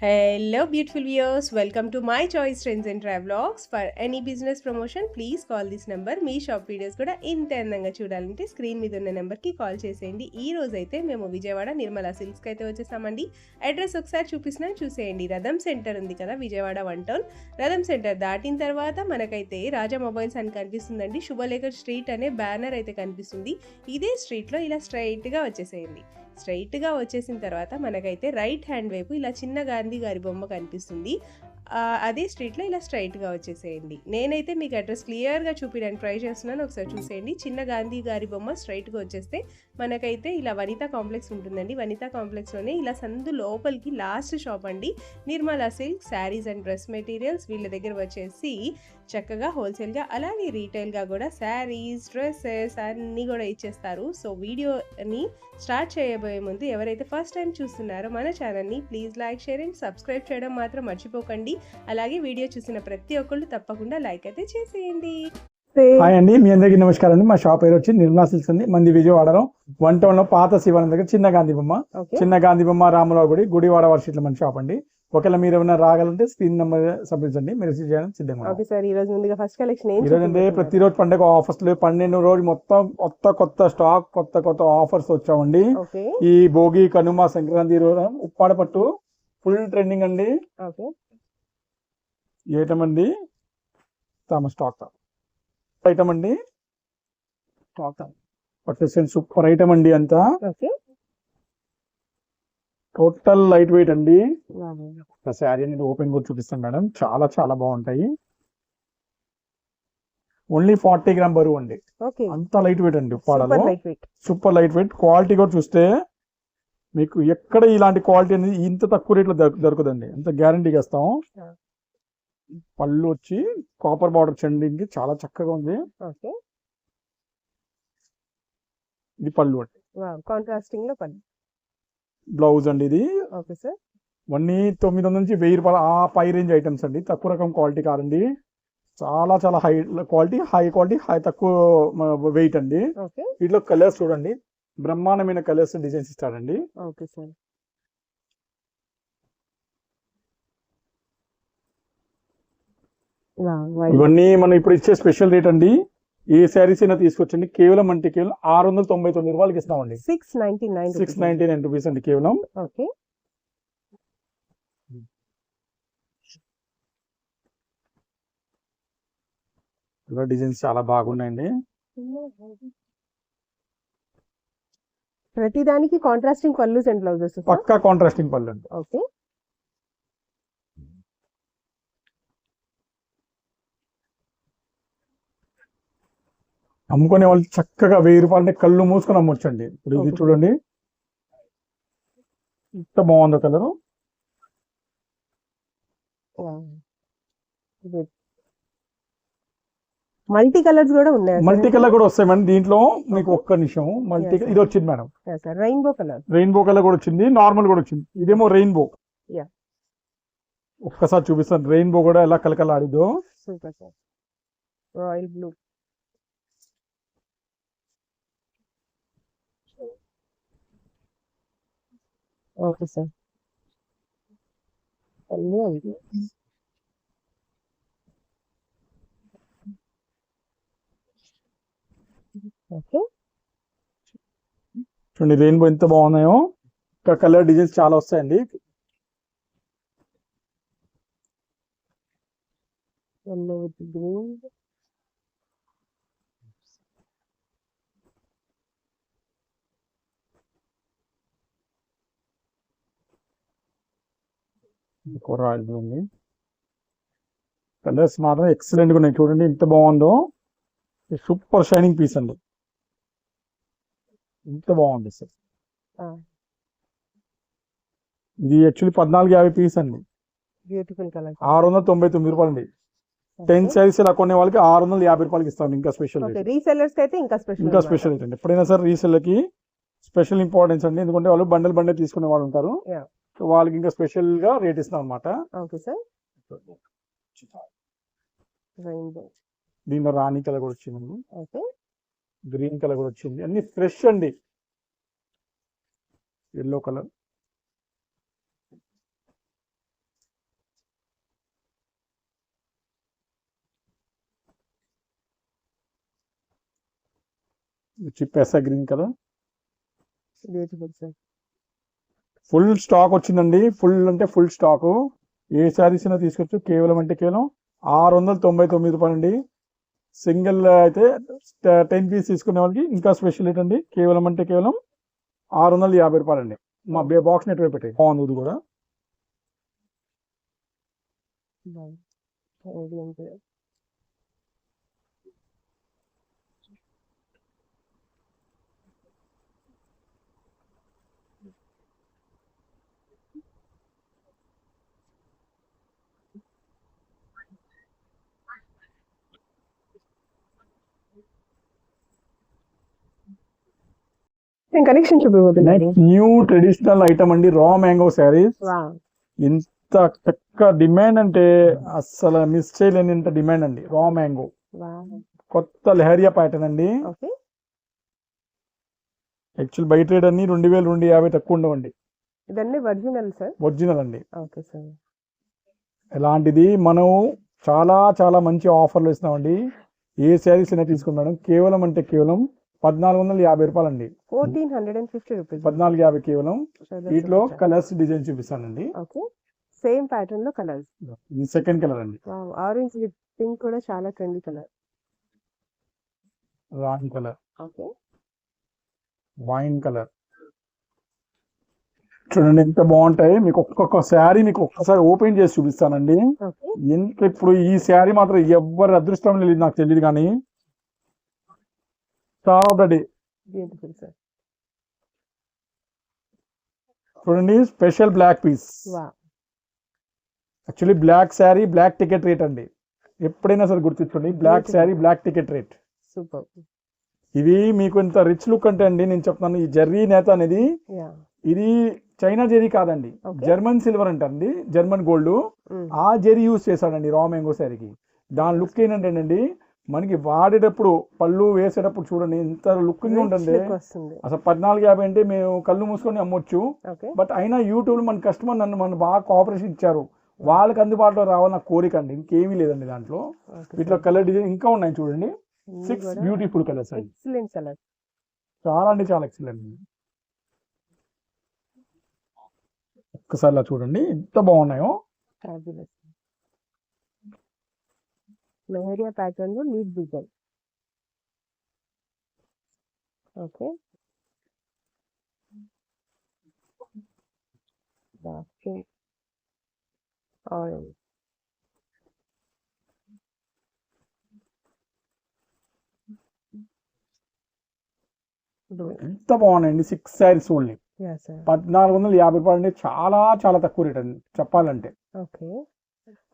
Hello, beautiful viewers. Welcome to my choice trends and travelogs. For any business promotion, please call this number. Me shop videos కూడా ఇంత అందంగా చూడాలంటే screen మీద ఉన్న నెంబర్కి call చేసేయండి. ఈ రోజు అయితే మేము విజయవాడ నిర్మలా సిల్క్స్కి అయితే వచ్చేసామండి. అడ్రస్ ఒకసారి చూపిస్తున్నాను, చూసేయండి. రథం సెంటర్ ఉంది కదా విజయవాడ 1 టౌన్. రథం సెంటర్ దాటిన తర్వాత మనకైతే రాజా మొబైల్స్ అని కనిపిస్తుందండి. శుభలేఖర్ స్ట్రీట్ అనే బ్యానర్ అయితే కనిపిస్తుంది. ఇదే స్ట్రీట్లో ఇలా స్ట్రైట్గా వచ్చేసేయండి. స్ట్రైట్గా వచ్చేసిన తర్వాత మనకైతే రైట్ హ్యాండ్ వైపు ఇలా చిన్న గాంధీ గారి బొమ్మ కనిపిస్తుంది. అదే స్ట్రీట్లో ఇలా స్ట్రైట్గా వచ్చేసేయండి. నేనైతే మీకు అడ్రస్ క్లియర్గా చూపించడానికి ట్రై చేస్తున్నాను, ఒకసారి చూసేయండి. చిన్న గాంధీ గారి బొమ్మ స్ట్రైట్గా వచ్చేస్తే మనకైతే ఇలా వనితా కాంప్లెక్స్ ఉంటుందండి. వనితా కాంప్లెక్స్లోనే ఇలా సందు లోపలికి లాస్ట్ షాప్ అండి Nirmala silk saris and dress materials. వీళ్ళ దగ్గర వచ్చేసి చక్కగా హోల్సేల్గా అలాగే రీటైల్గా కూడా శారీస్ డ్రెస్సెస్ అన్నీ కూడా ఇచ్చేస్తారు. సో వీడియోని స్టార్ట్ చేయబోయే ముందు ఎవరైతే ఫస్ట్ టైం చూస్తున్నారో మన ఛానల్ని please like share and subscribe చేయడం మాత్రం మర్చిపోకండి. అలాగే వీడియో చూసిన ప్రతి ఒక్కళ్ళు తప్పకుండా లైక్ అయితే చేసేయండి. హాయ్ అండి, మీ అందరికీ నమస్కారం అండి. మా షాప్ పేరు వచ్చి నిర్మలా సిల్క్స్ అండి. మంది విజయవాడలో 1 టౌన్ లో పాత శివాలయం దగ్గర చిన్న గాంధీ బొమ్మ రామురావు గుడివాడ వర్షిట్ల మన షాప్ అండి. ఒకవేళ మీరు ఏమైనా రాగలంటే స్క్రీన్ నెంబర్ సంప్రదించండి, మీరు రిసీవ్ చేయడానికి సిద్ధంగా. ఈ రోజు అంటే ప్రతిరోజు పండుగ ఆఫర్స్ 12 రోజు మొత్తం కొత్త స్టాక్ కొత్త ఆఫర్స్ వచ్చామండి. ఈ భోగి కనుమ సంక్రాంతి రోజు ఉప్పాడ పట్టు ఫుల్ ట్రెండింగ్ అండి. ఐటమ్ అండి స్టాక్ ఐటమ్ అండి, సూపర్ ఐటమ్ అండి. అంతా టోటల్ లైట్ వెయిట్ అండి. శారీ అనేది ఓపెన్ కూడా చూపిస్తాను మేడం, చాలా బాగుంటాయి. ఓన్లీ 40 గ్రామ్ బరువు అండి. అంత లైట్ వెయిట్ అండి. ఉప్పాడలో సూపర్ లైట్ వెయిట్. క్వాలిటీ కూడా చూస్తే మీకు ఎక్కడ ఇలాంటి క్వాలిటీ అనేది ఇంత తక్కువ రేట్లో దొరకదండి. అంత గ్యారంటీగా ఇస్తాం. పళ్ళు వచ్చి కాపర్ బార్డర్ చెండింగ్ చాలా చక్కగా ఉంది. ఇది పళ్ళు అండి, కాంట్రాస్టింగ్ లో పళ్ళు. బ్లౌజ్ అండి ఇది. ఇవన్నీ 900 నుంచి 1000 రూపాయలు ఆ పై రేంజ్ ఐటమ్స్ అండి. తక్కువ రకం క్వాలిటీ కాదండి. చాలా హై క్వాలిటీ హై తక్కువ వెయిట్ అండి. వీటిలో కలర్స్ చూడండి, బ్రహ్మాండమైన కలర్స్ డిజైన్స్ ఇస్తాడండి. ఇవన్నీ మనం ఇప్పుడు ఇచ్చే స్పెషల్ రేట్ అండి. ఏ శారీస్ అయినా తీసుకొచ్చండి, కేవలం 699 రూపాయలకి ఇస్తామండి. 699 రూపీస్ అండి కేవలం. డిజైన్స్ చాలా బాగున్నాయండి. ప్రతిదానికి కాంట్రాస్టింగ్ పళ్ళు అండ్ బ్లౌజెస్ పక్కా కాంట్రాస్టింగ్ పళ్ళు అండి. అమ్ముకునే వాళ్ళు చక్కగా 1000 రూపాయలు కళ్ళు మూసుకొని అమ్మొచ్చండి. ఇప్పుడు ఇది చూడండి ఎంత బాగుందో కలరు. మల్టీ కలర్స్ కూడా ఉన్నాయి. మల్టీ కలర్ కూడా వస్తాయి మేడం దీంట్లో. మీకు ఒక్క నిమిషం, ఇది వచ్చింది మేడం, రెయిన్బో కలర్ కూడా వచ్చింది, నార్మల్ కూడా వచ్చింది. ఇదేమో రెయిన్బో. ఒక్కసారి చూపిస్తాను రెయిన్బో కూడా ఎలా కలకలాడిదో. Super sir. Royal blue. Okay sir. చూడండి రెయిన్బో ఎంత బాగున్నాయో. ఇంకా కలర్ డిజైన్స్ చాలా వస్తాయండి. కలర్స్ మాత్రం ఎక్సలెంట్ గా ఉన్నాయి. చూడండి ఎంత బాగుందో. సూపర్ షైనింగ్ పీస్ అండి, ఎంత బాగుంది సార్. ఇది యాక్చువల్లీ 1450 పీస్ అండి. 699 రూపాయలు అండి. 10 శారీస్ ఇలా కొనే వాళ్ళకి 650 రూపాయలకి ఇస్తాం. ఇంకా స్పెషల్ ఇంకా స్పెషల్ అండి. ఎప్పుడైనా సార్ రీసెల్లర్కి స్పెషల్ ఇంపార్టెన్స్ అండి, ఎందుకంటే వాళ్ళు బండల్ తీసుకునే వాళ్ళు ఉంటారు. వాళ్ళకి ఇంకా స్పెషల్ గా రేట్ ఇస్తాం అనమాట. దీనిలో రాణి కలర్ కూడా వచ్చిందండి, గ్రీన్ కలర్ కూడా వచ్చింది. అన్ని ఫ్రెష్ అండి. ఎల్లో కలర్, చిప్పెస్సా green colour beautiful sir. Full stock వచ్చిందండి. ఫుల్ అంటే ఫుల్ స్టాకు. ఏ శారీస్ అయినా తీసుకోవచ్చు. కేవలం అంటే కేవలం 699 రూపాయలండి. సింగిల్ అయితే 10 పీస్ తీసుకునే వాళ్ళకి ఇంకా స్పెషల్ ఏంటండి, కేవలం అంటే కేవలం 650 రూపాయలండి. మా బాక్స్ నెట్ పెట్టి బాగుంది ఇది కూడా. కనెక్షన్ చూపిపోతున్నాయి. నెక్స్ట్ న్యూ ట్రెడిషనల్ ఐటమ్ అండి, రా మ్యాంగో శారీస్. ఇంత చక్క డిమాండ్ అంటే అస్సలు మిస్ చేయలేనంత డిమాండ్ అండి. రా మ్యాంగో కొత్త లెహరియా ప్యాటర్న్ అండి. యాక్చువల్ బయట రేట్ అన్ని 2250 తక్కువ ఉండవండి. ఇదన్నీ ఒరిజినల్ సార్. ఒరిజినల్ అండి. Okay sir. ఎలాంటిది మనం చాలా చాలా మంచి ఆఫర్లు ఇస్తున్నామండి. ఏ శారీస్ అయినా తీసుకున్నాం కేవలం అంటే కేవలం 1450 రూపాయలండి. 1450 రూపీస్. 1450 కేవలం. వీటిలో కలర్స్ డిజైన్ చూపిస్తానండి. ఓకే, సేమ్ ప్యాటర్న్ లో కలర్స్. ఇది సెకండ్ కలర్ అండి. ఆరెంజ్ విత్ పింక్ కూడా చాలా ట్రెండీ కలర్. రాణి కలర్. Okay, wine colour. చూడండి ఎంత బాగుంటాయి. మీకు ఒక్కొక్క శారీ మీకు ఒక్కసారి ఓపెన్ చేసి చూపిస్తానండి. ఎంత ఇప్పుడు ఈ శారీ మాత్రం ఎవరి అదృష్టం లేదు నాకు తెలియదు కానీ చాలా చూడండి. Special black piece. Actually black sari black ticket rate అండి. ఎప్పుడైనా సరే గుర్తుంచుకోండి, black sari black ticket rate. Super. ఇది మీకు ఇంత రిచ్ లుక్ అంటే అండి నేను చెప్తున్నాను, ఈ జర్రీ నేత అనేది ఇది చైనా జెరీ కాదండి, జర్మన్ సిల్వర్ అంటండి, జర్మన్ గోల్డ్. ఆ జెరీ యూజ్ చేశాడండి రా మ్యాంగో శారీకి. దాని లుక్ ఏంటంటేనండి మనకి వాడేటప్పుడు పళ్ళు వేసేటప్పుడు చూడండి ఎంత లుకింగ్ ఉంటుంది. అసలు 1450 అంటే మేము కళ్ళు మూసుకొని అమ్మొచ్చు. బట్ అయినా యూట్యూబ్ మన కస్టమర్ నన్ను బాగా కోఆపరేషన్ ఇచ్చారు. వాళ్ళకి అందుబాటులో రావాలన్న కోరిక అండి, ఇంకేమీ లేదండి దాంట్లో. వీటిలో కలర్ డిజైన్ ఇంకా ఉన్నాయి చూడండి. 6 బ్యూటిఫుల్ కలర్స్ అండి. చాలా అంటే చాలా ఎక్సలెంట్. ఒక్కసారి చూడండి ఎంత బాగున్నాయో. లెహరియా ప్యాటర్న్ లో లీడ్ డిజైన్. Okay, orange. ఎంత బాగున్నాయండి. 6 శారీస్ ఓన్లీ 1450 రూపాయలు అంటే చాలా చాలా తక్కువ రేట్ అండి చెప్పాలంటే. Okay,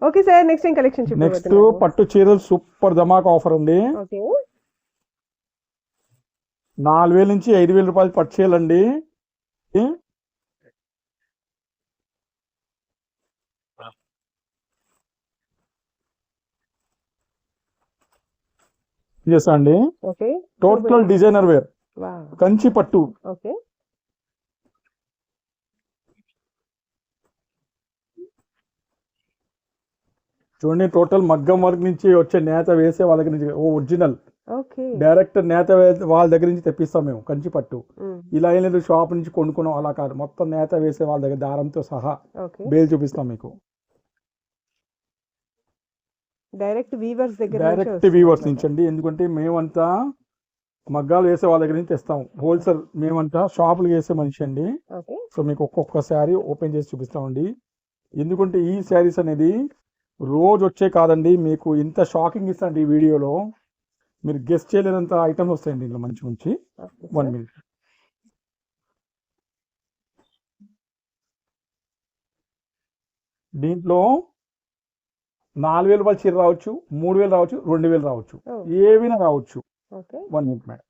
okay sir. నెక్స్ట్ ఏం కలెక్షన్? నెక్స్ట్ పట్టు చీరలు సూపర్ ధమాక్ ఆఫర్ ఉంది. 4000 నుంచి 5000 రూపాయలు పట్టు చీరలు అండి. అండి టోటల్ డిజైనర్ వేర్ కంచి పట్టు. ఓకే, చూడండి టోటల్ మగ్గం వర్క్ నుంచి వచ్చే నేత వేసే వాళ్ళ దగ్గర నుంచి ఒరిజినల్ డైరెక్ట్ నేత వాళ్ళ దగ్గర నుంచి తెప్పిస్తాం మేము కంచి పట్టు. ఇలా ఏం లేదు షాప్ నుంచి కొనుక్కున్నాం అలా కాదు, మొత్తం నేత వేసే వాళ్ళ దగ్గర దారంతో సహా బేల్ చూపిస్తాం మీకు. డైరెక్ట్ వీవర్స్ నుంచి అండి. ఎందుకంటే మేమంతా మగ్గాలు వేసే వాళ్ళ దగ్గర నుంచి తెస్తాం. హోల్సేల్ మేమంతా షాపులు వేసే మనిషి అండి. సో మీకు ఒక్కొక్క శారీ ఓపెన్ చేసి చూపిస్తామండి. ఎందుకంటే ఈ శారీస్ అనేది రోజు వచ్చే కాదండి, మీకు ఇంత షాకింగ్ ఇస్తాండి ఈ వీడియోలో. మీరు గెస్ట్ చేయలేనంత ఐటమ్స్ వస్తాయండి ఇందులో మంచి మంచి. 1 మినిట్. దీంట్లో 4000 రూపాయలు చీర రావచ్చు, 3000 రావచ్చు, 2000 రావచ్చు, ఏవైనా రావచ్చు. 1 మినిట్ మేడం.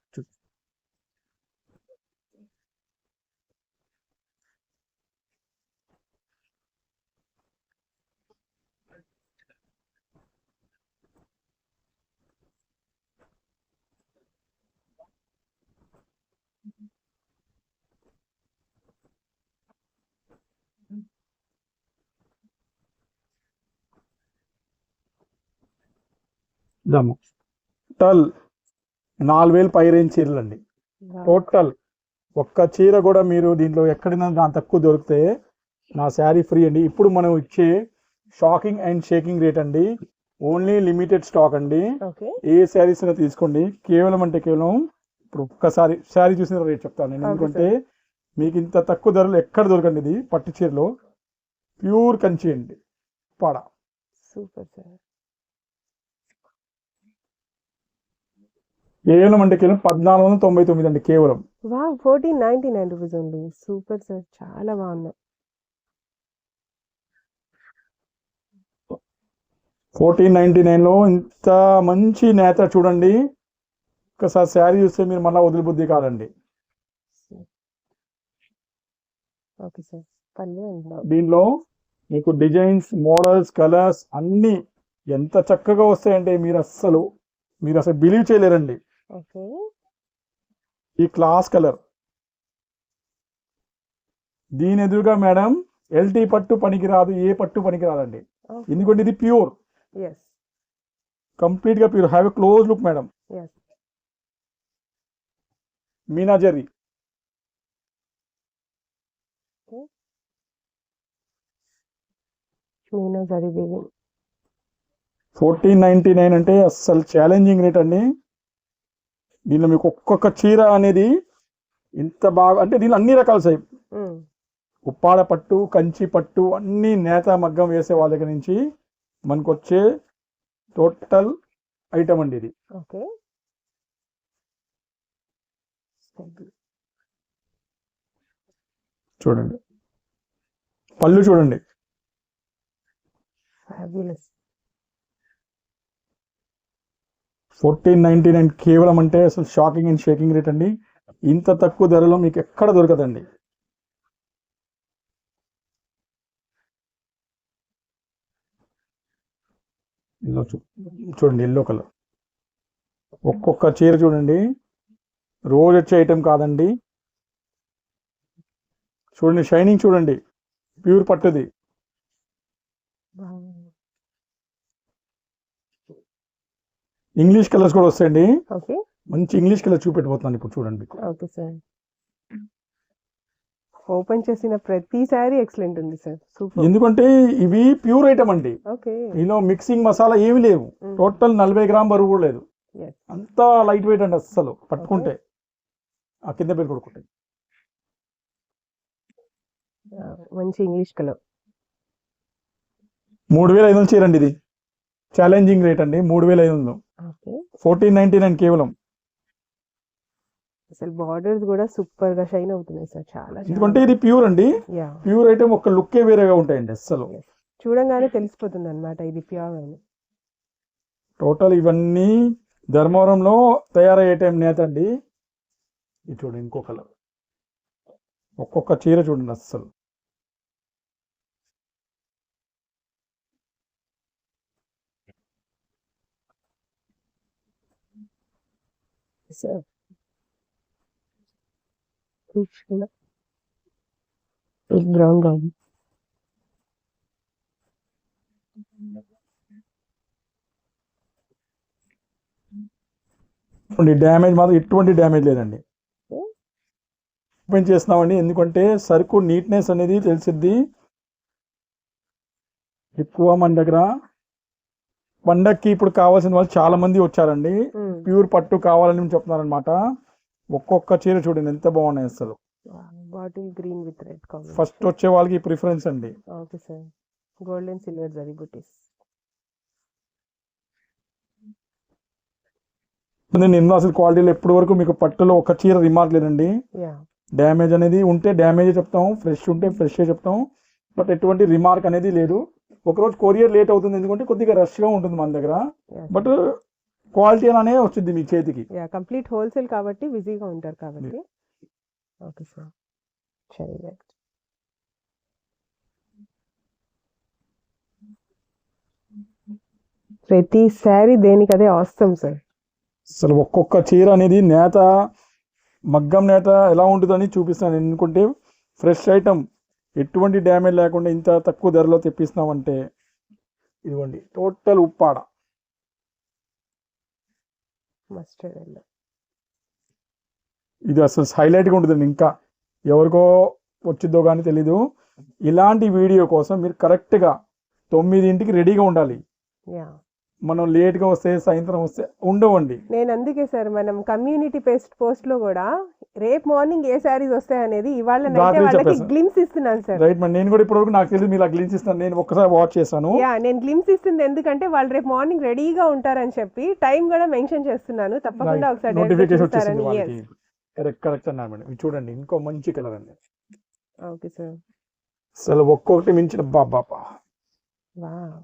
టల్ 4000 పై రేంజ్ చీరలు అండి. టోటల్ ఒక్క చీర కూడా మీరు దీంట్లో ఎక్కడైనా దాని తక్కువ దొరికితే నా శారీ ఫ్రీ అండి. ఇప్పుడు మనం ఇచ్చే షాకింగ్ అండ్ షేకింగ్ రేట్ అండి. ఓన్లీ లిమిటెడ్ స్టాక్ అండి. ఓకే ఏ శారీస్ అయినా తీసుకోండి. కేవలం అంటే కేవలం ఇప్పుడు ఒక్కసారి శారీ చూసిన రేట్ చెప్తాను నేను. ఎందుకంటే మీకు ఇంత తక్కువ ధరలు ఎక్కడ దొరకండి. ఇది పట్టు చీరలో ప్యూర్ కంచి అండి, పాడ. Super sir. కేవలం అంటే కేవలం 1499 అండి కేవలం. Wow, 1499 rupees only. Super sir, చాలా బాగున్నాయి. 1499 లో ఇంత మంచి నేత చూడండి. ఒకసారి శారీ చూస్తే మీరు మళ్ళీ వదిలిబుద్ధి కాదండి. Okay sir. పళ్ళు దీనిలో మీకు డిజైన్స్, మోడల్స్, కలర్స్ అన్ని ఎంత చక్కగా వస్తాయంటే మీరు అసలు బిలీవ్ చేయలేరండి. ఓకే ఈ క్లాస్ కలర్ దీని ఎదురుగా మేడం ఎల్టీ పట్టు పనికి రాదు, ఏ పట్టు పనికి రాదండి. ఎందుకంటే ఇది ప్యూర్, కంప్లీట్ గా pure. Have a close look madam. Meena zari 1499 అంటే అస్సలు ఛాలెంజింగ్ రేట్ అండి. దీనిలో మీకు ఒక్కొక్క చీర అనేది ఇంత బాగా అంటే దీనిలో అన్ని రకాల సైజ్, ఉప్పాడ పట్టు, కంచి పట్టు, అన్ని నేత మగ్గం వేసే వాళ్ళ దగ్గర నుంచి మనకు వచ్చే టోటల్ ఐటమ్ అండి ఇది. చూడండి పళ్ళు చూడండి. 1499 కేవలం అంటే అసలు షాకింగ్ అండ్ షేకింగ్ రేట్ అండి. ఇంత తక్కువ ధరలో మీకు ఎక్కడ దొరకదండి. చూడండి ఎల్లో కలర్. ఒక్కొక్క చీర చూడండి, రోజు వచ్చే ఐటెం కాదండి. చూడండి షైనింగ్ చూడండి, ప్యూర్ పట్టుది. ఇంగ్లీష్ కలర్స్ కూడా వస్తాయండి. మంచి ఇంగ్లీష్ కలర్ చూపెట్టబోతున్నాను ఇప్పుడు చూడండి. ఓపెన్ చేసిన ప్రతిసారి ఎక్సలెంట్ ఉంది సార్. ఎందుకంటే ఇవి ప్యూర్ ఐటమ్ అండి. దీనిలో మిక్సింగ్ మసాలా ఏమి లేవు. టోటల్ 40 గ్రామ్ బరువు కూడా లేదు. అంతా లైట్ వెయిట్ అండి. అస్సలు పట్టుకుంటే ఆ కింద పేరు కొడుకుంటే మంచి ఇంగ్లీష్ కలర్. 3500 చీరండి ఇది. ఛాలెంజింగ్ రేట్ అండి 3500. 1499 కేవలం. అసలు బార్డర్స్ కూడా సూపర్ గా షైన్ అవుతున్నాయి సార్. చాలా ఎందుకంటే ఇది ప్యూర్ అండి. ప్యూర్ ఐటమ్ ఒక లుక్కే వేరేగా ఉంటాయండి. అస్సలు చూడంగానే తెలిసిపోతుంది అన్నమాట ఇది ప్యూర్ అని. టోటల్ ఇవన్నీ ధర్మవరంలో తయారయ్యే టైం నేత అండి. ఇది చూడండి ఇంకో కలర్. ఒక్కొక్క చీర చూడండి అస్సలు. బ్రౌన్ గాను డ్యామేజ్ మాత్రం ఎటువంటి డ్యామేజ్ లేదండి. ఓపెన్ చేస్తున్నామండి ఎందుకంటే సరుకు నీట్నెస్ అనేది తెలిసిద్ది. ఎక్కువ మన దగ్గర పండక్కి ఇప్పుడు కావాల్సిన వాళ్ళు చాలా మంది వచ్చారండి. ప్యూర్ పట్టు కావాలని చెప్తున్నారనమాట. ఒక్కొక్క చీర చూడండి ఎంత బాగున్నాయి అసలు. Bottle green with red colour. First వచ్చే వాళ్ళకి ప్రిఫరెన్స్ అండి. Okay sir. Gold and silver zari బుటీస్. నేను అసలు క్వాలిటీలో ఎప్పటి వరకు మీకు పట్టులో ఒక చీర రిమార్క్ లేదండి. డ్యామేజ్ అనేది ఉంటే డ్యామేజ్ చెప్తాం, ఫ్రెష్ ఉంటే ఫ్రెష్ చెప్తాం. బట్ ఎటువంటి రిమార్క్ అనేది లేదు. ఒకరోజు కొరియర్ లేట్ అవుతుంది ఎందుకంటే కొద్దిగా రష్ గా ఉంటుంది మన దగ్గర. బట్ క్వాలిటీ అనే వచ్చింది మీ చేతికి. కంప్లీట్ హోల్సేల్ కాబట్టి బిజీగా ఉంటారు కాబట్టి. Okay sir. ప్రతిసారి దేనికదే అవసరం సార్. అసలు ఒక్కొక్క చీర అనేది నేత మగ్గం నేత ఎలా ఉంటుందని చూపిస్తాను. ఎందుకంటే ఫ్రెష్ ఐటమ్ ఎటువంటి డ్యామేజ్ లేకుండా ఇంత తక్కువ ధరలో తెప్పిస్తున్నామంటే ఇదిగోండి టోటల్ ఉప్పాడ. ఇది అసలు హైలైట్గా ఉంటుందండి. ఇంకా ఎవరికో వచ్చిద్దో కానీ తెలీదు. ఇలాంటి వీడియో కోసం మీరు కరెక్ట్గా 9ంటికి రెడీగా ఉండాలి. యా మనం లేట్గా వస్తే సాయంత్రం వస్తే ఉండవండి. నేను అందుకే సార్ మనం కమ్యూనిటీ పోస్ట్ లో కూడా రేపు మార్నింగ్ ఏ శారీస్ వస్తాయి అనేది ఇవాళ నైటే రాత్రి వాళ్ళకి చెప్పేసాను. గ్లిమ్స్ ఇస్తున్నాను సార్. రైట్ మేడం, నేను కూడా ఇప్పటివరకు నాకు తెలియదు మీరు గ్లిమ్స్ ఇస్తాను. నేను ఒక్కసారి వాచ్ చేశాను. యా నేను గ్లిమ్స్ ఇస్తుంది ఎందుకంటే వాళ్ళు రేపు మార్నింగ్ రెడీగా ఉంటారని చెప్పి టైం కూడా మెన్షన్ చేస్తున్నాను. తప్పకుండా ఒకసారి నోటిఫికేషన్ వచ్చేసింది చూస్తారని. వాళ్ళకి. కరెక్ట్ అన్నారు మేడం. ఇది చూడండి, ఇంకో మంచి కలర్ అండి. Okay sir. అసలు ఒక్కొక్కటి మించిన బాబా. Wow.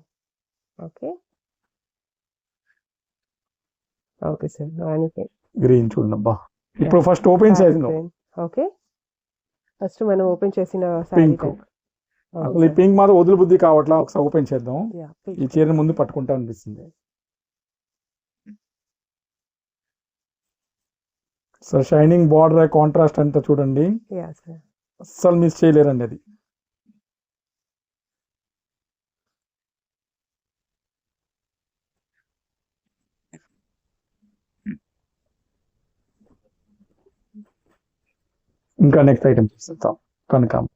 Okay okay sir. Green చూడండి అబ్బా. ఇప్పుడు ఫస్ట్ ఓపెన్ చేసింది ఓకే ఫస్ట్ మనం ఓపెన్ చేసిన పింక్. అసలు ఈ పింక్ మాత్రం వదులు బుద్ధి కావట్లా. ఒకసారి ఓపెన్ చేద్దాం. ఈ చీరని ముందు పట్టుకుంటా అనిపిస్తుంది. సార్ షైనింగ్ బార్డర్ కాంట్రాస్ట్ అంతా చూడండి, అస్సలు మిస్ చేయలేరండి అది. ఇంకా నెక్స్ట్ ఐటమ్ చూస్తాం. కనకాం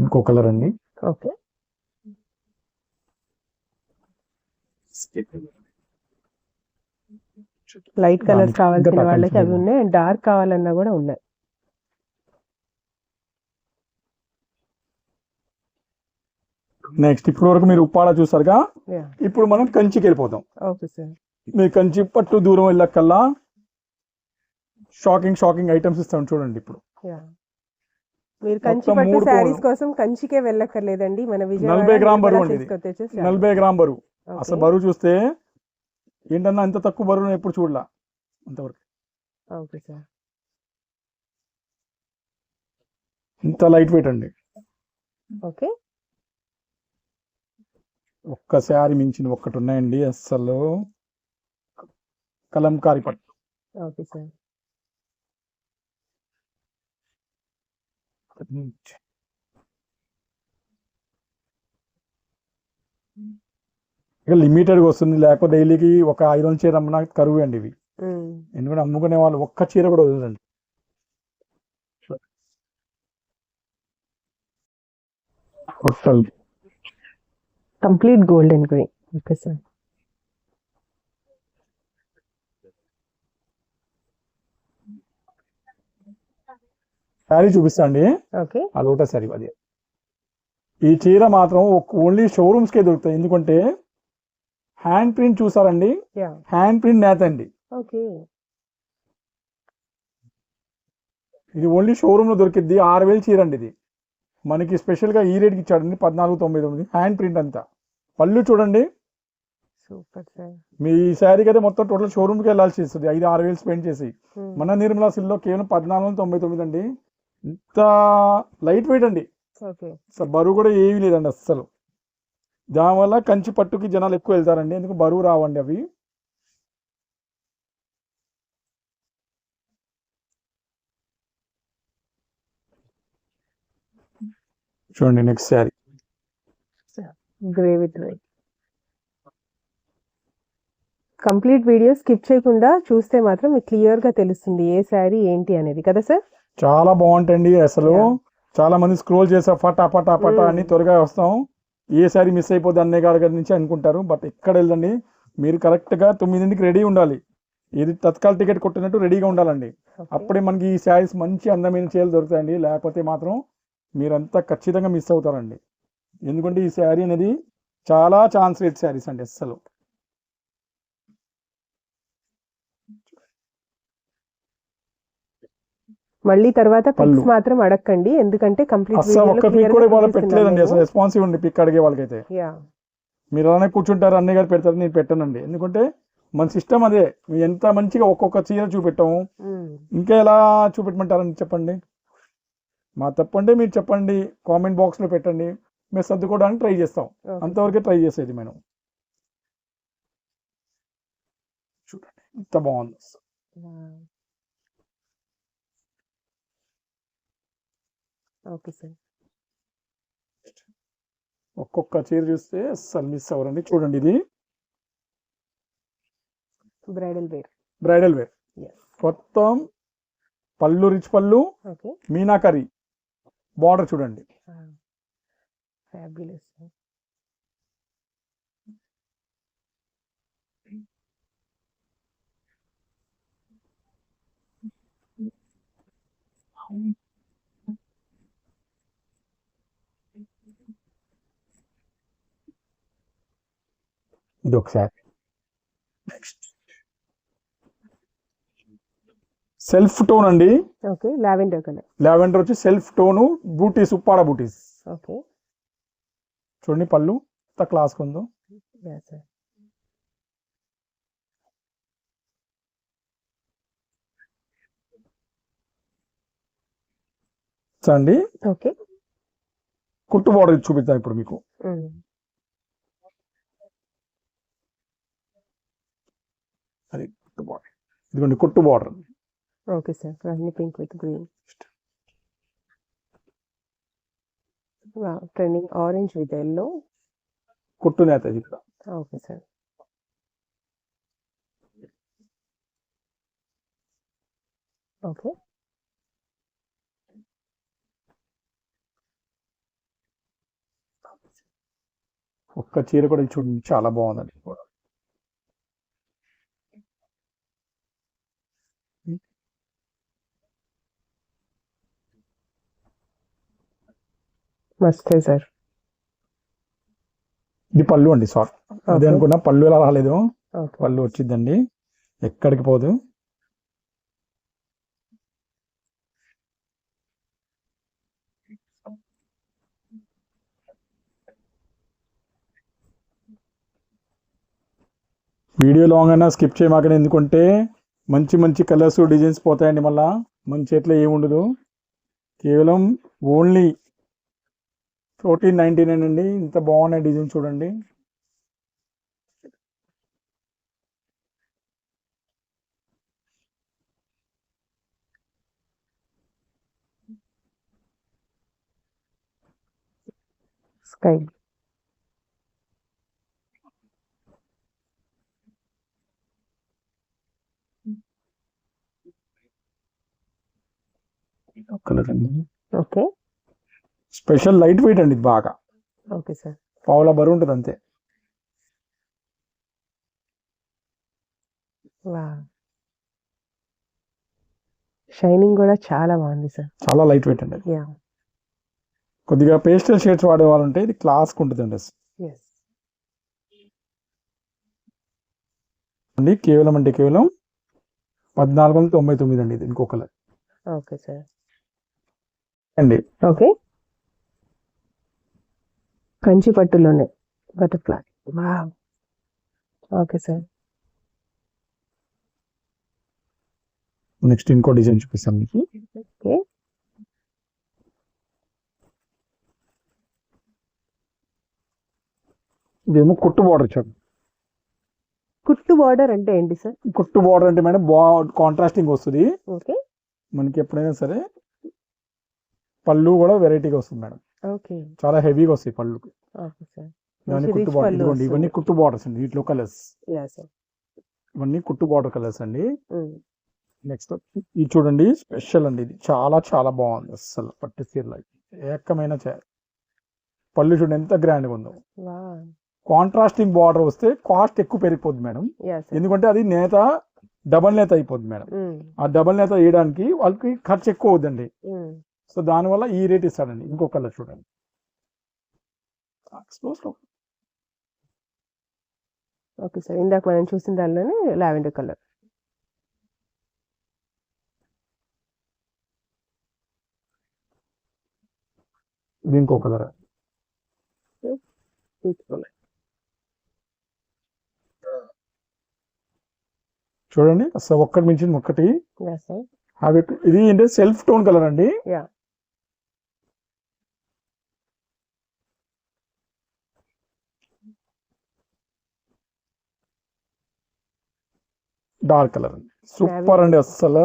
ఇంకో కలర్ అండి. ఓకే లైట్ కలర్స్ కావాల్సిన వాళ్ళకి అవి ఉన్నాయి, డార్క్ కావాలన్నా కూడా ఉన్నాయి. నెక్స్ట్ ఇప్పుడు వరకు మీరు ఉప్పాడ చూసారుగా, ఇప్పుడు మనం కంచికి వెళ్ళిపోతాం. Okay sir. మీరు కంచి పట్టు దూరం వెళ్ళక్కల్లా షాకింగ్ ఐటమ్స్ ఇస్తాం చూడండి. ఇప్పుడు మీరు కంచి పట్టు శారీస్ కోసం కంచికే వెళ్ళక్కర్లేదండి, మన 40 గ్రామ్ బరువు అండి. 40 గ్రామ్ బరువు. అసలు బరువు చూస్తే ఏంటన్నా అంత తక్కువ బరువు ఎప్పుడు చూడలా అంతవరకు. Okay sir. ఇంత లైట్ వెయిట్ అండి. ఓకే ఒక్క శారీ మించిన ఒక్కటి ఉన్నాయండి అసలు. కలంకారీ పట్టు. Okay sir. ఇక లిమిటెడ్గా వస్తుంది, లేకపోతే డైలీకి ఒక 500 చీర అమ్మినా కరువు అండి ఇవి. ఎందుకంటే అమ్ముకునే వాళ్ళు ఒక్క చీర కూడా వదలండి. Complete golden green. Okay sir. Sari చూపిస్తా అండి. ఓకే ఆ లోటస్ శారీ అది. ఈ చీర మాత్రం ఓన్లీ షోరూమ్స్కే దొరుకుతాయి. ఎందుకంటే హ్యాండ్ ప్రింట్ చూసారండి, హ్యాండ్ ప్రింట్ నేత అండి. ఓకే ఇది ఓన్లీ షోరూమ్ లో దొరికిద్ది. 6000 చీర అండి ఇది. మనకి స్పెషల్ గా ఈ రేట్కి ఇచ్చాడండి 1499. హ్యాండ్ ప్రింట్ అంతా. పళ్ళు చూడండి. Super sir. మీ ఈ శారీకి అయితే మొత్తం టోటల్ షోరూమ్కి వెళ్ళాల్సి వస్తుంది 5-6 వేలు స్పెండ్ చేసి. మన నిర్మలా సిల్లో కేవలం 1499 అండి. ఇంత లైట్ వెయిట్ అండి. బరువు కూడా ఏమీ లేదండి అస్సలు. దానివల్ల కంచి పట్టుకి జనాలు ఎక్కువ వెళ్తారండి, ఎందుకు బరువు రావండి అవి. చూడండి next sari grey with white. Complete video skip చేయకుండా చూస్తే మాత్రం మీకు క్లియర్ గా తెలుస్తుంది ఏ శారీ ఏంటి అనేది కదా సార్. చాలా బాగుంటుంది అసలు. చాలా మంది స్క్రోల్ చేసా ఫటా అని త్వరగా వస్తాం, ఏ శారీ మిస్ అయిపోద్ది అన్నే గారి నుంచి అనుకుంటారు. బట్ ఎక్కడ వెళ్ళండి, మీరు కరెక్ట్గా 9ంటికి రెడీ ఉండాలి. ఇది తత్కాల్ టికెట్ కొట్టినట్టు రెడీగా ఉండాలండి. అప్పుడే మనకి ఈ శారీస్ మంచి అందమైన చీరలు దొరుకుతాయండి. లేకపోతే మాత్రం మీరంతా ఖచ్చితంగా మిస్ అవుతారండి. ఎందుకంటే ఈ శారీ అనేది చాలా ఛాన్స్ రేట్ శారీస్ అండి అస్సలు. మళ్ళీ తర్వాత పిక్స్ మాత్రం అడగండి, ఎందుకంటే కంప్లీట్ ఒక్క పిక్ కూడా ఇవాళ పెట్టలేదండి అసలు. రెస్పాన్సివ్ అండి పిక్ అడిగే వాళ్ళకైతే. మీరు అలానే కూర్చుంటారు, అన్నయ్య గారు పెడతారు, నేను పెట్టానండి. ఎందుకంటే మన సిస్టమ్ అదే. ఎంత మంచిగా ఒక్కొక్క చీర చూపెట్టాము, ఇంకా ఎలా చూపెట్టమంటారని చెప్పండి. మా తప్పంటే మీరు చెప్పండి, కామెంట్ బాక్స్ లో పెట్టండి, మేము సర్దుకోవడానికి ట్రై చేస్తాం. అంతవరకే ట్రై చేసేది మేము. చూడండి ఎంత బాగుంది. Okay sir. ఒక్కొక్క చీర చూస్తే అస్సలు మిస్ అవ్వరండి. చూడండి ఇది బ్రైడల్ వేర్. బ్రైడల్ వేర్ మొత్తం పళ్ళు రిచ్ పళ్ళు, ఓకే. మీనాకరి బార్డర్ చూడండి. ఫ్యాబులస్. ఇది ఒకసారి నెక్స్ట్ సెల్ఫ్ టోన్ అండి. ఓకే. Lavender colour. లావెండర్ వచ్చి సెల్ఫ్ టోను, బూటీస్ ఉప్పాడ బూటీస్ ఓకే. చూడండి. పళ్ళు ఎంత క్లాస్ ఉందో. సార్. అండి ఓకే. కుట్టు బార్డర్ చూపిస్తాను ఇప్పుడు మీకు. అది కుట్టు బార్డర్, ఇదిగోండి కుట్టు బార్డర్. Okay sir. అన్ని pink with green. Trending orange with yellow. కుట్టు నేత ఇక్కడ. Okay sir. ఓకే. ఒక్క చీర కూడా చూడండి చాలా బాగుందండి. మస్తే సార్. ఇది పళ్ళు అండి. సారీ, అదే అనుకున్నా పళ్ళు ఎలా రాలేదు. ఓకే. పళ్ళు వచ్చిందండి, ఎక్కడికి పోదు. వీడియో లాంగ్ అయినా స్కిప్ చేయమాకండి, ఎందుకంటే మంచి మంచి కలర్స్ డిజైన్స్ పోతాయండి. మళ్ళా మన చేతిలో ఏముండదు. కేవలం ఓన్లీ 1499 అండి. ఇంత బాగున్నాయి డిజైన్ చూడండి. స్కై. కలర్ అండి. ఓకే. స్పెషల్ లైట్ వెయిట్ అండి ఇది బాగా. Okay sir. పావుల బరువు ఉంటుంది అంతే. షైనింగ్ కూడా చాలా బాగుంది సార్. చాలా లైట్ వెయిట్ అండి. యా. కొద్దిగా పేస్టల్ షేడ్స్ వాడే వాళ్ళంటే ఇది క్లాస్ ఉంటుందండి అండి. కేవలం అంటే కేవలం 1499 అండి. ఇది ఇంకో కలర్. Okay sir. అండి. ఓకే. కంచి పట్టులోనే బటర్ఫ్లై. Okay sir. నెక్స్ట్ ఇంకో డిజైన్ చూపిస్తాను మీకు. ఓకే. ఇదేమో కుట్టు బార్డర్ చూడండి. కుట్టు బార్డర్ అంటే ఏంటి సార్? కుట్టు బార్డర్ అంటే మేడం కాంట్రాస్టింగ్ వస్తుంది. ఓకే. మనకి ఎప్పుడైనా సరే పళ్ళు కూడా వెరైటీగా వస్తుంది మేడం. ఓకే. చాలా హెవీగా వస్తాయి పళ్ళుకి. Okay sir. ఇవన్నీ కుట్టు బార్డర్. ఇదిగోండి ఇవన్నీ కుట్టు బార్డర్స్ అండి. వీటిలో కలర్స్ ఇవన్నీ కుట్టు బార్డర్ కలర్స్ అండి. నెక్స్ట్ ఇది చూడండి, స్పెషల్ అండి. ఇది చాలా చాలా బాగుంది. అసలు పట్టు చీరలు ఏకమైన పళ్ళు చూడండి ఎంత గ్రాండ్గా ఉందో. కాంట్రాస్టింగ్ బార్డర్ వస్తే కాస్ట్ ఎక్కువ పెరిగిపోద్ది మేడం, ఎందుకంటే అది నేత డబల్ నేత అయిపోద్ది మేడం. ఆ డబల్ నేత వేయడానికి వాళ్ళకి ఖర్చు ఎక్కువ అవుతుందండి. సో దానివల్ల ఈ రేట్ ఇస్తాడండి. ఇంకో కలర్ చూడండి. Okay sir. ఇందాక మనం చూసిన దానిలోనే లావెండర్ కలర్. ఇది ఇంకో కలర్. చూడండి అసలు ఒక్కటి మించింది ఒక్కటి. ఇది ఏంటంటే సెల్ఫ్ టోన్ కలర్ అండి. డార్క్ కలర్ అండి. సూపర్ అండి అసలు.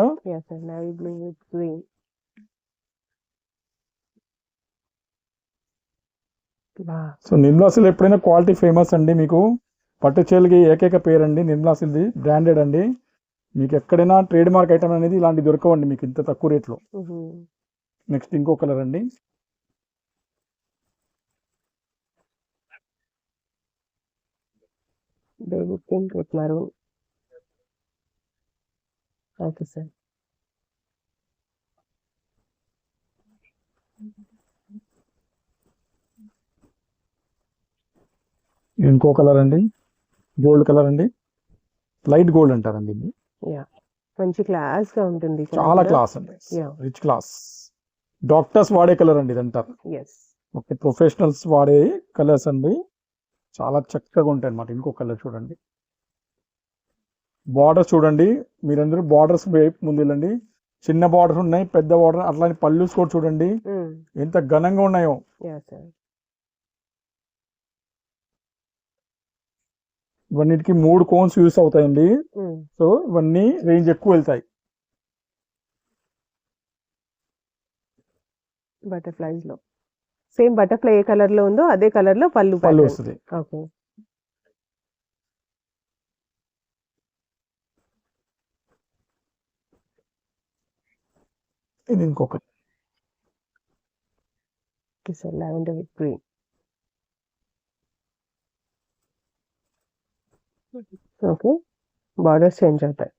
సో నిర్మలా సిల్క్ ఎప్పుడైనా క్వాలిటీ ఫేమస్ అండి. మీకు పట్టు చీరలకి ఏకైక పేరు అండి నిర్మలా సిల్క్, బ్రాండెడ్ అండి. మీకు ఎక్కడైనా ట్రేడ్ మార్క్ ఐటమ్ అనేది ఇలాంటి దొరకవండి మీకు ఇంత తక్కువ రేట్లో. నెక్స్ట్ ఇంకో కలర్ అండి. Baby pink with maroon. Okay sir. ఇంకో కలర్ అండి, గోల్డ్ కలర్ అండి, లైట్ గోల్డ్ అంటారండి ఇది. యా, మంచి క్లాస్ గా ఉంటుంది. చాలా క్లాస్ అండి, Yeah. Rich class. డాక్టర్స్ వాడే కలర్ అండి ఇదంతా. ఎస్. ఓకే, ప్రొఫెషనల్స్ వాడే కలర్స్ అండి, చాలా చక్కగా ఉంటాయి అన్నమాట. ఇంకో కలర్ చూడండి, బార్డర్స్ చూడండి, మీరందరూ బార్డర్స్ వైపు ముందు వెళ్ళండి. చిన్న బార్డర్ ఉన్నాయి, పెద్ద బార్డర్, అట్లానే పళ్ళుస్ కూడా చూడండి ఎంత ఘనంగా ఉన్నాయో. Yeah sir. ఇవన్నిటికి 3 కోన్స్ యూస్ అవుతాయండి. సో ఇవన్నీ రేంజ్ ఎక్కువ వెళ్తాయి. బటర్ఫ్లైస్ లో సేమ్ బటర్ఫ్లై ఏ కలర్ లో ఉందో అదే కలర్ లో పళ్ళు పళ్ళు వస్తుంది. ఓకే. ఇది ఇంకొకటి. Sir lavender with green. Okay, borders change అవుతాయి.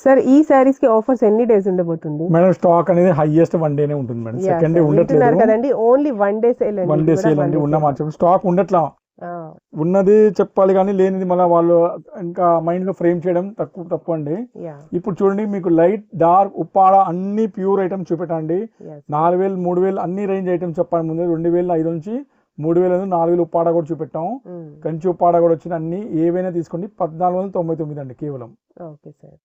సార్ ఈ సారీస్ కి ఆఫర్స్ ఎన్ని డేస్ ఉండబోతుంది? మేడం స్టాక్ అనేది హైయెస్ట్ 1 డేనే ఉంటుంది మేడం. సెకండ్ డే ఉండట్లేదు కదండి, only 1 day sale. 1 day sale అండి. ఉన్న మార్చం స్టాక్ ఉండట్లా, ఉన్నది చెప్పాలి కానీ లేనిది మళ్ళీ వాళ్ళు ఇంకా మైండ్ లో ఫ్రేమ్ చేయడం తప్పు అండి. ఇప్పుడు చూడండి, మీకు లైట్ డార్క్ ఉప్పాడ అన్ని ప్యూర్ ఐటమ్స్ చూపెట్టండి. 4000 3000 అన్ని రేంజ్ ఐటమ్స్ చెప్పండి. ముందు 2500 నుంచి 3000 4000 ఉప్పాడ కూడా చూపెట్టాం. కంచి ఉప్పాడ కూడా వచ్చిన అన్ని ఏవైనా తీసుకోండి. 1499 అండి కేవలం. Okay sir.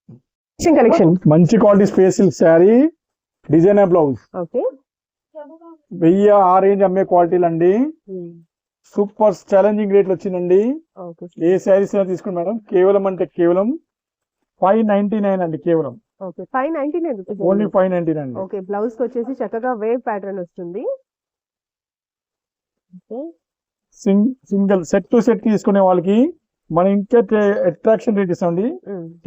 కలెక్షన్ మంచి quality space silk sari, designer blouse. Okay, 1000 ఆ రేంజ్ అమ్మే క్వాలిటీలు అండి. సూపర్ ఛాలెంజింగ్ రేట్లు వచ్చిందండి. ఏ శారీస్ తీసుకుని మేడం కేవలం అంటే కేవలం 599 అండి. కేవలం 599 రూపీస్. ఓన్లీ 599 అండి. ఓకే, బ్లౌజ్ కి వచ్చేసి చక్కగా వేవ్ ప్యాటర్న్ వస్తుంది. సింగిల్ సెట్ టు సెట్ తీసుకునే వాళ్ళకి మనం ఇంకా అట్రాక్షన్ రేట్ ఇస్తామండి.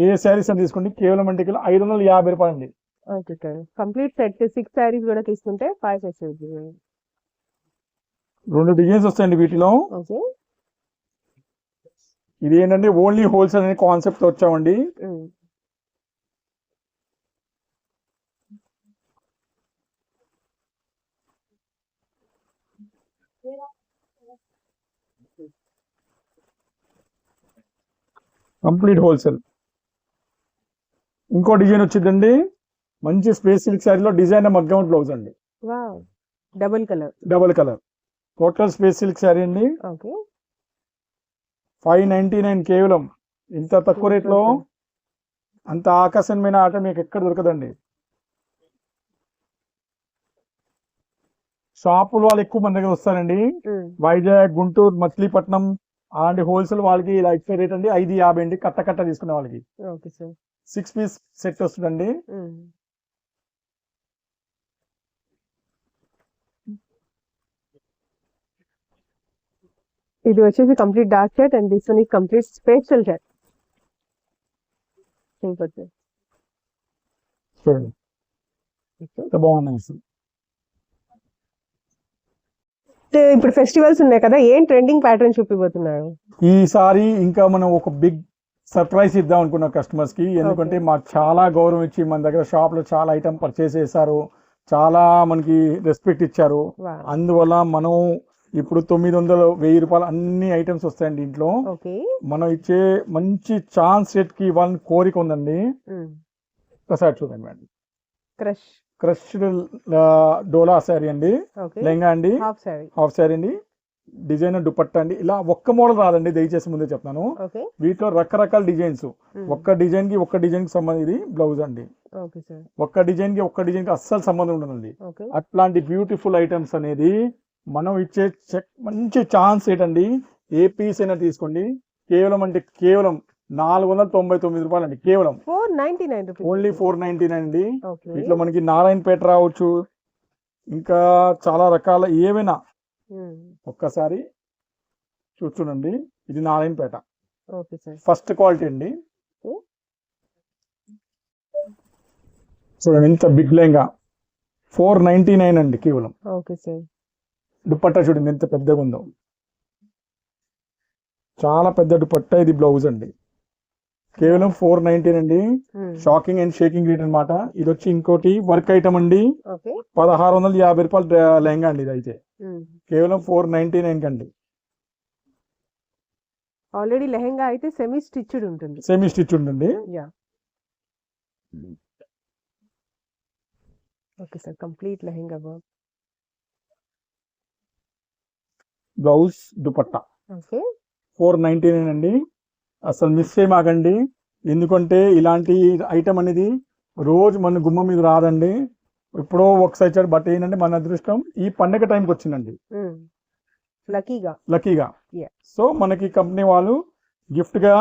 ఏ శారీస్ అని తీసుకోండి కేవలం అంటే 550 రూపాయలు అండి. Okay sir, complete set 6 saris కూడా తీసుకుంటే 550. 2 డిజైన్స్ వస్తాయండి వీటిలో. ఓకే, ఇది ఏంటంటే ఓన్లీ హోల్సేల్ అనే కాన్సెప్ట్ వచ్చామండి. Complete wholesale. ఇంకో డిజైన్ వచ్చిందండి, మంచి స్పేస్ సిల్క్ శారీలో డిజైన్ మగ్గం బ్లౌజ్ అండి. Double colour total space silk sari అండి. 599 కేవలం. ఇంత తక్కువ రేట్లో అంత ఆకర్షణమైన ఆట మీకు ఎక్కడ దొరకదండి. షాపులు వాళ్ళు ఎక్కువ మంది దగ్గర వస్తారండి. వైజాగ్, గుంటూరు, మచిలీపట్నం అలాంటి హోల్సేల్ వాళ్ళకి ఇలా ఇచ్చే రేట్ అండి 550 అండి. కట్ట తీసుకునే వాళ్ళకి 6 పీస్ సెట్ వస్తుందండి. ఇది వచ్చేసి complete dark shirt and this one is complete spatial shirt. చూడండి బాగున్నాయి. ఇప్పుడు ఫెస్టివల్స్ ఉన్నాయి కదా, ఏం ట్రెండింగ్ ప్యాటర్న్ చూపిపోతున్నారు ఈసారి? ఇంకా మనం ఒక బిగ్ సర్ప్రైజ్ ఇద్దాం అనుకున్న కస్టమర్స్ కి. ఎందుకంటే మాకు చాలా గౌరవం ఇచ్చి మన దగ్గర షాప్ లో చాలా ఐటమ్ పర్చేస్ చేశారు, చాలా మనకి రెస్పెక్ట్ ఇచ్చారు. అందువల్ల మనం ఇప్పుడు 900-1000 రూపాయలు అన్ని ఐటమ్స్ వస్తాయండి ఇంట్లో. మనం ఇచ్చే మంచి ఛాన్స్ రేట్ కి ఇవ్వాలని కోరిక ఉందండి. ఒకసారి చూడండి మేడం, క్రష్డ్ డోలా శారీ అండి, లెహంగా అండి, హాఫ్ శారీ అండి, డిజైనర్ దుపట్టా అండి. ఇలా ఒక్క మోడల్ రాదండి, దయచేసి ముందే చెప్తాను. వీటిలో రకరకాల డిజైన్స్, ఒక్క డిజైన్ కి సంబంధం. ఇది బ్లౌజ్ అండి. ఒక్క డిజైన్ కి అస్సలు సంబంధం ఉండదండి. అట్లాంటి బ్యూటిఫుల్ ఐటమ్స్ అనేది మనం ఇచ్చే మంచి ఛాన్స్ ఏంటండి. ఏ పీస్ అయినా తీసుకోండి, కేవలం అంటే కేవలం రూపాయలు అండి కేవలం. 499 రూపీస్. ఓన్లీ 499 అండి. ఓకే. ఇట్లా మనకి నారాయణపేట రావచ్చు, ఇంకా చాలా రకాల ఏమైనా ఒక్కసారి చూడండి. ఇది Narayanpet okay sir. First quality అండి. చూడండి ఎంత బిగ్ లెహంగా 499 అండి కేవలం. Okay sir. దుపట్టా చూడండి ఎంత పెద్దగా ఉందో, చాలా పెద్ద దుపట్టా. ఇది బ్లౌజ్ అండి, కేవలం 419 అండి. షాకింగ్ అండ్ షేకింగ్ రేట్ అనమాట. ఇది వచ్చి ఇంకోటి వర్క్ ఐటమ్ అండి. 1650 రూపాయలు లెహంగా అండి. ఇది అయితే కేవలం 499 కండి. ఆల్రెడీ లెహంగా అయితే సెమీ స్టిచ్డ్ ఉంటుంది. సెమీ స్టిచ్ ఉంటుంది. Okay sir. Complete lehenga work, blouse dupatta. Okay. 499 అండి. అసలు మిస్ చేయమాకండి, ఎందుకంటే ఇలాంటి ఐటమ్ అనేది రోజు మన గుమ్మ మీద రాదండి. ఎప్పుడో ఒకసారి. బట్ ఏంటంటే మన అదృష్టం ఈ పండగ టైంకి వచ్చిందండి, లక్కీగా. సో మనకి కంపెనీ వాళ్ళు గిఫ్ట్ గా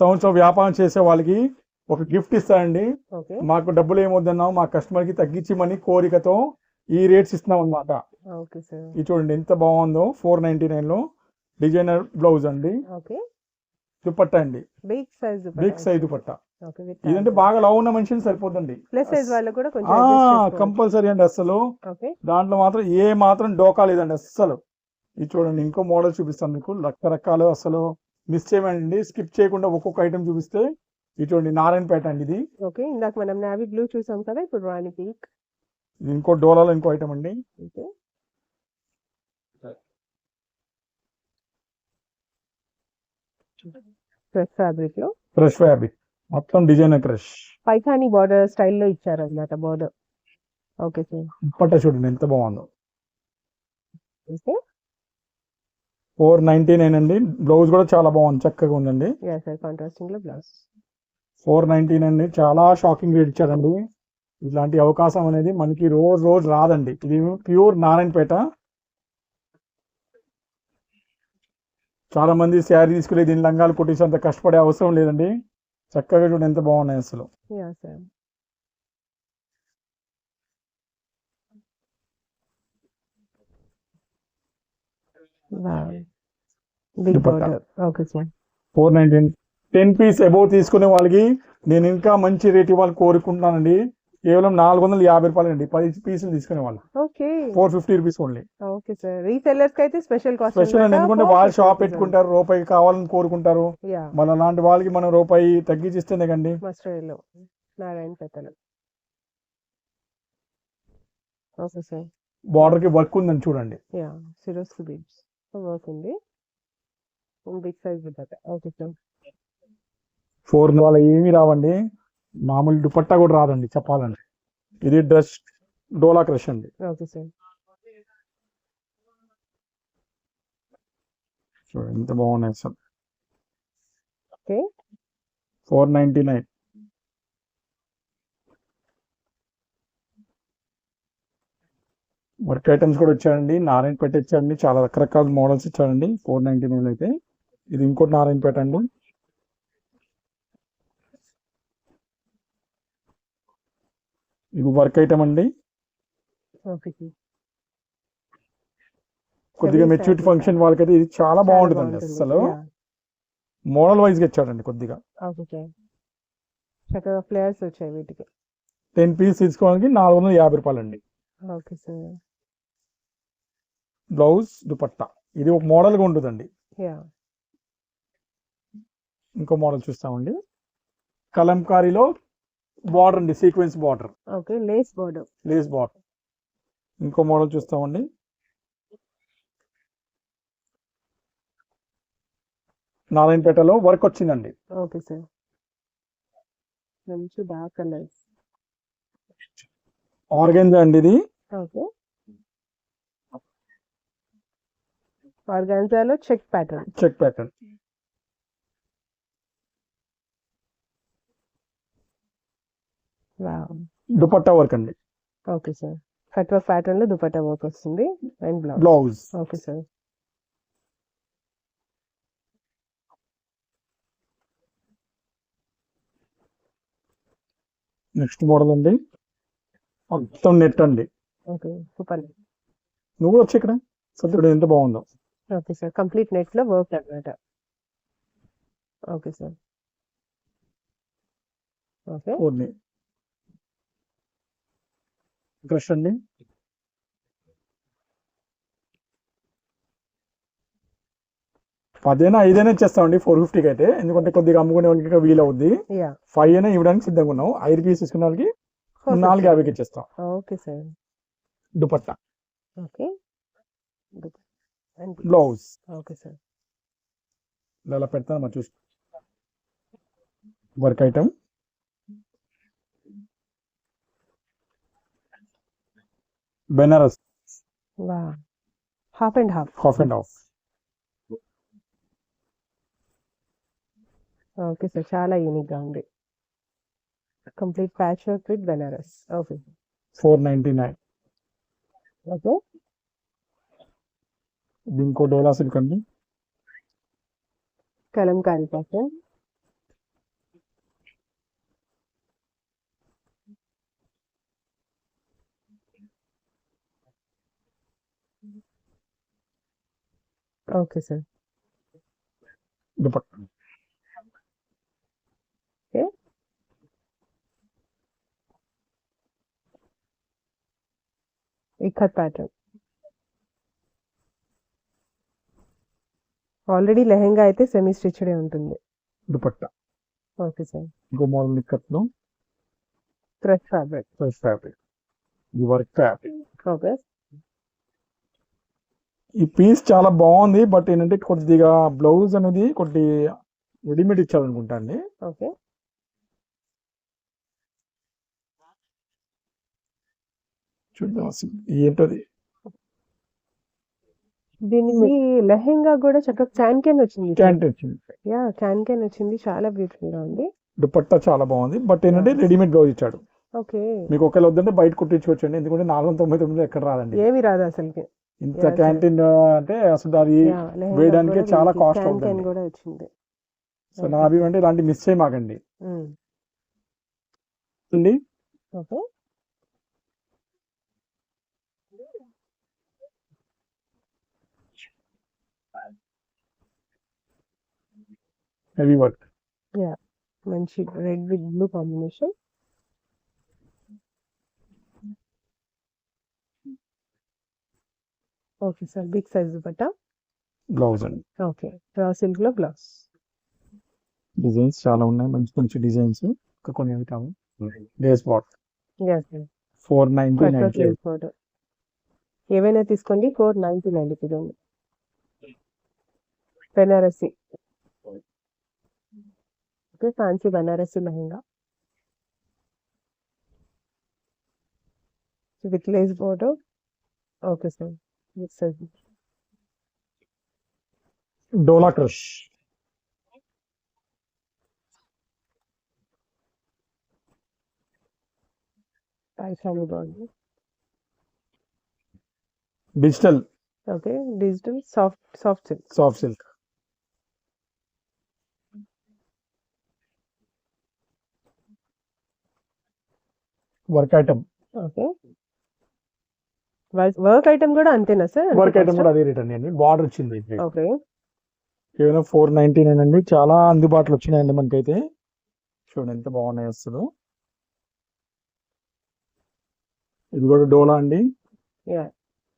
సంవత్సరం వ్యాపారం చేసే వాళ్ళకి ఒక గిఫ్ట్ ఇస్తారండి. మాకు డబ్బులు ఏమొద్దన్నాం, మా కస్టమర్ కి తగ్గించమని కోరికతో ఈ రేట్స్ ఇస్తున్నాం అనమాట. ఇది చూడండి ఎంత బాగుందో. 499 లో డిజైనర్ బ్లౌజ్ అండి. దుపట్టా అండి, బిగ్ సైజ్ దుపట్టా. ఇదంటే బాగా లవ్ ఉన్న మనిషిని సరిపోతుంది. కంపల్సరీ అండి. అసలు దాంట్లో మాత్రం ఏ మాత్రం డోకా లేదండి అస్సలు. ఇది చూడండి ఇంకో మోడల్ చూపిస్తాను మీకు, రకరకాలు. అసలు మిస్ చేయమండి, స్కిప్ చేయకుండా ఒక్కొక్క ఐటమ్ చూపిస్తే. ఇది చూడండి నారాయణపేట అండి. ఇది ఇందాక మనం నావీ బ్లూ చూసాం కదా, ఇప్పుడు రాణి పింక్. ఇది ఇంకో డోలాలో ఇంకో ఐటమ్ అండి. ఫ్రెష్ ఫ్యాబ్రిక్ మొత్తం డిజైనర్ క్రష్ పైథానీ బార్డర్ స్టైల్లో ఇచ్చారు అన్నమాట బార్డర్. Okay sir. దుపట్టా చూడండి ఎంత బాగుందో. 499 అండి. బ్లౌజ్ కూడా చాలా బాగుంది, చక్కగా ఉందండి. కాంట్రాస్టింగ్ లో బ్లౌజ్. 499 అండి. చాలా షాకింగ్ రేట్ ఇచ్చారండి. ఇలాంటి అవకాశం అనేది మనకి రోజు రాదండి. ఇది ప్యూర్ నారాయణపేట. చాలా మంది శారీ తీసుకునే దీని లంగాలు కుట్టేసి అంత కష్టపడే అవసరం లేదండి. చక్కగా చూడండి ఎంత బాగున్నాయి అసలు. దుపట్టా 499. 10 పీస్ అబౌవ్ తీసుకునే వాళ్ళకి నేను ఇంకా మంచి రేట్ ఇవ్వాలని కోరుకుంటున్నానండి. కేవలం 450 రూపాయలు అండి 10 పీసులు తీసుకునే వాళ్ళు. 450 రూపీస్ ఓన్లీ. స్పెషల్ అండి, ఎందుకంటే వాళ్ళు షాప్ పెట్టుకుంటారు, రూపాయి కావాలని కోరుకుంటారు. మన అలాంటి వాళ్ళకి మనం రూపాయి తగ్గించిస్తేనే కండి. బార్డర్ కి వర్క్ ఉందని చూడండి. Big size dupatta. Okay sir. 4 వాళ్ళ ఏమీ రావండి, మామూలు దుపట్టా కూడా రాదండి చెప్పాలండి. ఇది డ్రెస్ డోలా క్రష్ అండి. Okay sir. చూడండి ఎంత బాగున్నాయి సార్. ఓకే. 499. వర్క్ ఐటమ్స్ కూడా వచ్చాయండి. నారాయణపేట ఇచ్చారండి, చాలా రకరకాల మోడల్స్ ఇచ్చారండి. 499 అయితే. ఇది ఇంకోటి నారాయణపేట అండి. ఇది వర్క్ ఐటమ్ అండి. కొద్దిగా మెచ్యూరిటీ ఫంక్షన్ వాళ్ళకైతే ఇది చాలా బాగుంటుందండి. అసలు మోడల్ వైజ్ గా ఇచ్చాడండి కొద్దిగా. ఫ్లేవర్స్ వచ్చాయి వీటికి. 10 పీస్ తీసుకోవడానికి 450 రూపాయలు అండి. బ్లౌజ్ దుపట్టా. ఇది ఒక మోడల్ గా ఉంటుందండి. ఇంకో మోడల్ చూస్తామండి. కలంకారీలో బార్డర్ అండి, సీక్వెన్స్ బార్డర్. Lace border. ఇంకో మోడల్ చూస్తామండి. నారాయణపేటలో వర్క్ వచ్చిందండి. Okay sir. మంచి డార్క్ కలర్స్. ఆర్గెంజా అండి ఇది. ఆర్గాన్జాలో చెక్ ప్యాటర్న్. దుపట్టా వర్క్ అండి. Okay sir. Cut work pattern లో దుపట్టా వర్క్ వస్తుంది and blouse. Okay sir. Next model అండి, మొత్తం నెట్ అండి. Okay, super. నువ్వు కూడా వచ్చి ఇక్కడ చూడు ఎంత బాగుందో. ఓకే సార్, కంప్లీట్ నెట్ లో వర్క్ అన్నమాట. Okay sir. Okay, only crush అండి. పదేనా 5 ఇచ్చేస్తామండి 450కి అయితే, ఎందుకంటే కొద్దిగా అమ్ముకునే వాళ్ళకి వీలు అవుద్ది. యా, 5 ఇవ్వడానికి సిద్ధంగా ఉన్నాం. 5 పీస్ తీసుకున్న వాళ్ళకి 450కి ఇచ్చేస్తాం. Okay sir. Dupatta, okay, blouse okay sir. ఇలా పెడతాను మరి చూసి. వర్క్ ఐటమ్, బెనారస్, వా, half and half. Half and half. Okay sir, చాలా యూనిక్ గా ఉంది. Complete patch work with Banaras. Okay 499. Okay, ఇది ఇంకో డోలా సిల్క్ అండి. Kalamkari pattern. Okay sir. Dupatta, okay, ikat pattern. Already lehenga అయితే సెమీ స్టిచ్డ్ ఉంటుంది. దుపట్టా. Okay sir. ఇంకో మోడల్ నిక్కత్ లో క్రష్ ఫ్యాబ్రిక్. ఫ్రెష్ ఫ్యాబ్రిక్, ఈ వర్క్ ఫ్యాబ్రిక్. ఓకే, ఈ పీస్ చాలా బాగుంది, బట్ ఏంటంటే కొద్దిగా బ్లౌజ్ అనేది కొద్ది రెడీమేడ్ ఇచ్చారనుకుంటా అండి. ఓకే, చూద్దాం అసలు ఏంటది. దీనికి లెహెంగా కూడా చక్కగా క్యాన్ క్యాన్ వచ్చింది. క్యాంట్ వచ్చింది. యా, క్యాన్ క్యాన్ వచ్చింది, చాలా బ్యూటిఫుల్ గా ఉంది. దుపట్టా చాలా బాగుంది, బట్ ఏంటంటే రెడీమేడ్ బ్లౌజ్ ఇచ్చాడు. ఓకే, మీకు ఒకవేళ వద్దంటే బయట కుట్టించుకోవచ్చండి, ఎందుకంటే 499 ఎక్కడ రాదండి. ఏమి రాదు అసలుకి. ఇంత Yeah, sir. క్యాంటీన్ అంటే అసలు అది యా, లెహెంగా వేయడానికి కూడా చాలా దీనికి కాస్ట్ క్యాన్ క్యాన్ అవుతుంది. కూడా వచ్చింది. సో నా అభిప్రాయం అంటే ఇలాంటి మిస్ చేయమాకండి అండి. ఓకే, హెవీ వర్క్, యా, మంచి red with blue combination. Okay sir, big size dupatta. Blouse అండి. ఓకే, రా సిల్క్ లో బ్లౌజ్. డిజైన్స్ చాలా ఉన్నాయి, మంచి మంచి డిజైన్స్. ఇంకా కొన్ని అవి కావు. లేస్ బాట్ యా సార్, 499. ఏవైనా తీసుకోండి, 499 rupees. Banarasi. Okay, fancy Banarasi lehenga with lace border. Okay sir, big size. డోలా క్రష్, పైసాని బాగుంది. Digital okay, digital soft silk. Soft silk, work item. Okay, work item కూడా అంతేనా సార్? వర్క్ ఐటమ్ కూడా అదే రేట్ అండి, బార్డర్ వచ్చింది. ఓకే, కేవలం 499 అండి. చాలా అందుబాటులో వచ్చినాయండి మనకైతే. చూడండి ఎంత బాగున్నాయి అసలు. ఇది కూడా డోలా అండి. యా,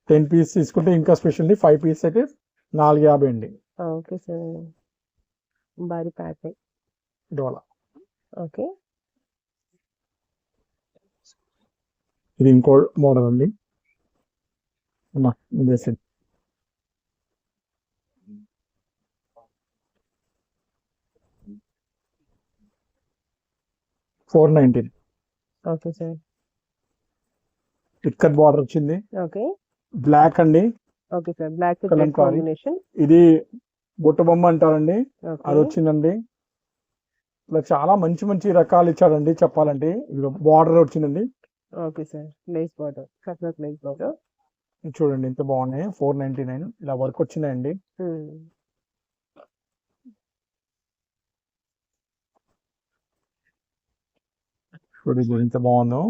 10 పీస్ తీసుకుంటే ఇంకా స్పెషల్, 5 పీస్ అయితే 450 అండి. ఓకే సార్, భారీ ప్యాక్. డోలా. ఓకే, ఇది ఇంకో మోడల్ అండి. అమ్మా, ఇది వేసేయండి. 419. Okay sir. ఇక్కత్ బార్డర్ వచ్చింది. ఓకే, బ్లాక్ అండి. Okay sir, black with red Kalamkari. Combination. ఇది బుట్ట బొమ్మ అంటారండి, ఓకే, అది వచ్చిందండి. ఇలా చాలా మంచి మంచి రకాలు ఇచ్చాడండి చెప్పాలంటే. ఇది బార్డర్ వచ్చిందండి. Okay sir, lace border, cutwork lace border. చూడండి ఎంత బాగున్నాయి. 499 ఇలా వర్క్ వచ్చినాయండి. చూడు ఎంత బాగుందో.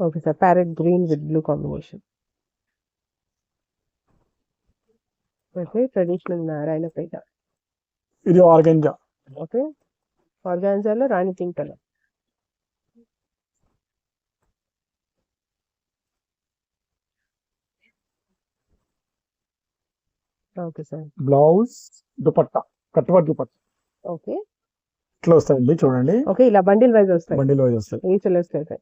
Okay sir, parrot green with blue combination. Okay, traditional Narayanpet. ఇది ఆర్గంజా. ఓకే, ఆర్గాన్జాలో రాణి pink colour. Okay sir. Blouse dupatta, కట్టుబడి దుపట్టా ఓకే ఇట్లా వస్తాయండి చూడండి. ఓకే, ఇలా బండిల్ వైజ్ వస్తాయి, బండిల్ వైజ్ వస్తాయి. ఈ కలర్స్ అయితే.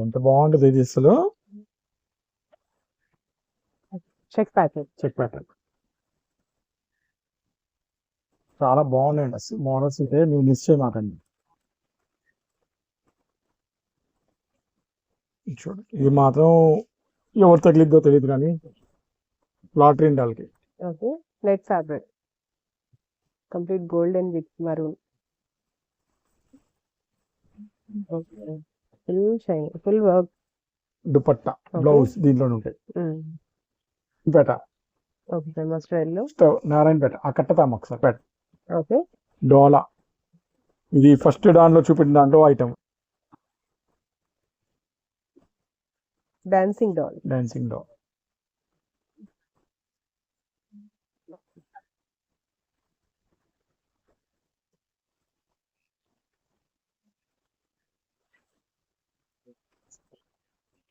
ఎంత బాగుంటుంది ఇది అసలు. Check pattern. చెక్ ప్యాటర్న్ చాలా బాగున్నాయండి. అసలు మోడల్స్ అయితే మీరు మిస్ చేయమాకండి. చూడండి ఇది మాత్రం ఎవరు తగిలిద్దో తెలియదు కానీ లాటరీ వాళ్ళకి. Okay, net fabric, complete golden with maroon. Full shine, full work. Dupatta blouse దీంట్లో ఉంటాయి. పేట. Okay sir, mustard yellow. Narayanpet ఆ కట్టతాం ఒకసారి పేట. ఓకే, డోలా. ఇది ఫస్ట్ దాంట్లో చూపించిన దాంట్లో item. Dancing doll. Dancing doll.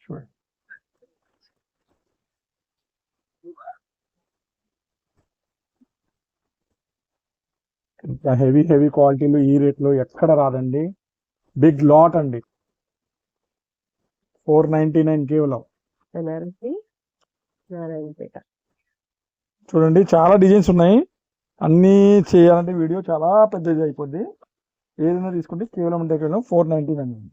చూడండి ఇంకా హెవీ క్వాలిటీలు ఈ రేట్లో ఎక్కడ రాదండి. బిగ్ లాట్ అండి. 499 కేవలం. బెనారసి నారాయణపేట. చూడండి చాలా డిజైన్స్ ఉన్నాయి. అన్నీ చేయాలంటే వీడియో చాలా పెద్దది అయిపోద్ది. ఏదైనా తీసుకుంటే కేవలం 499.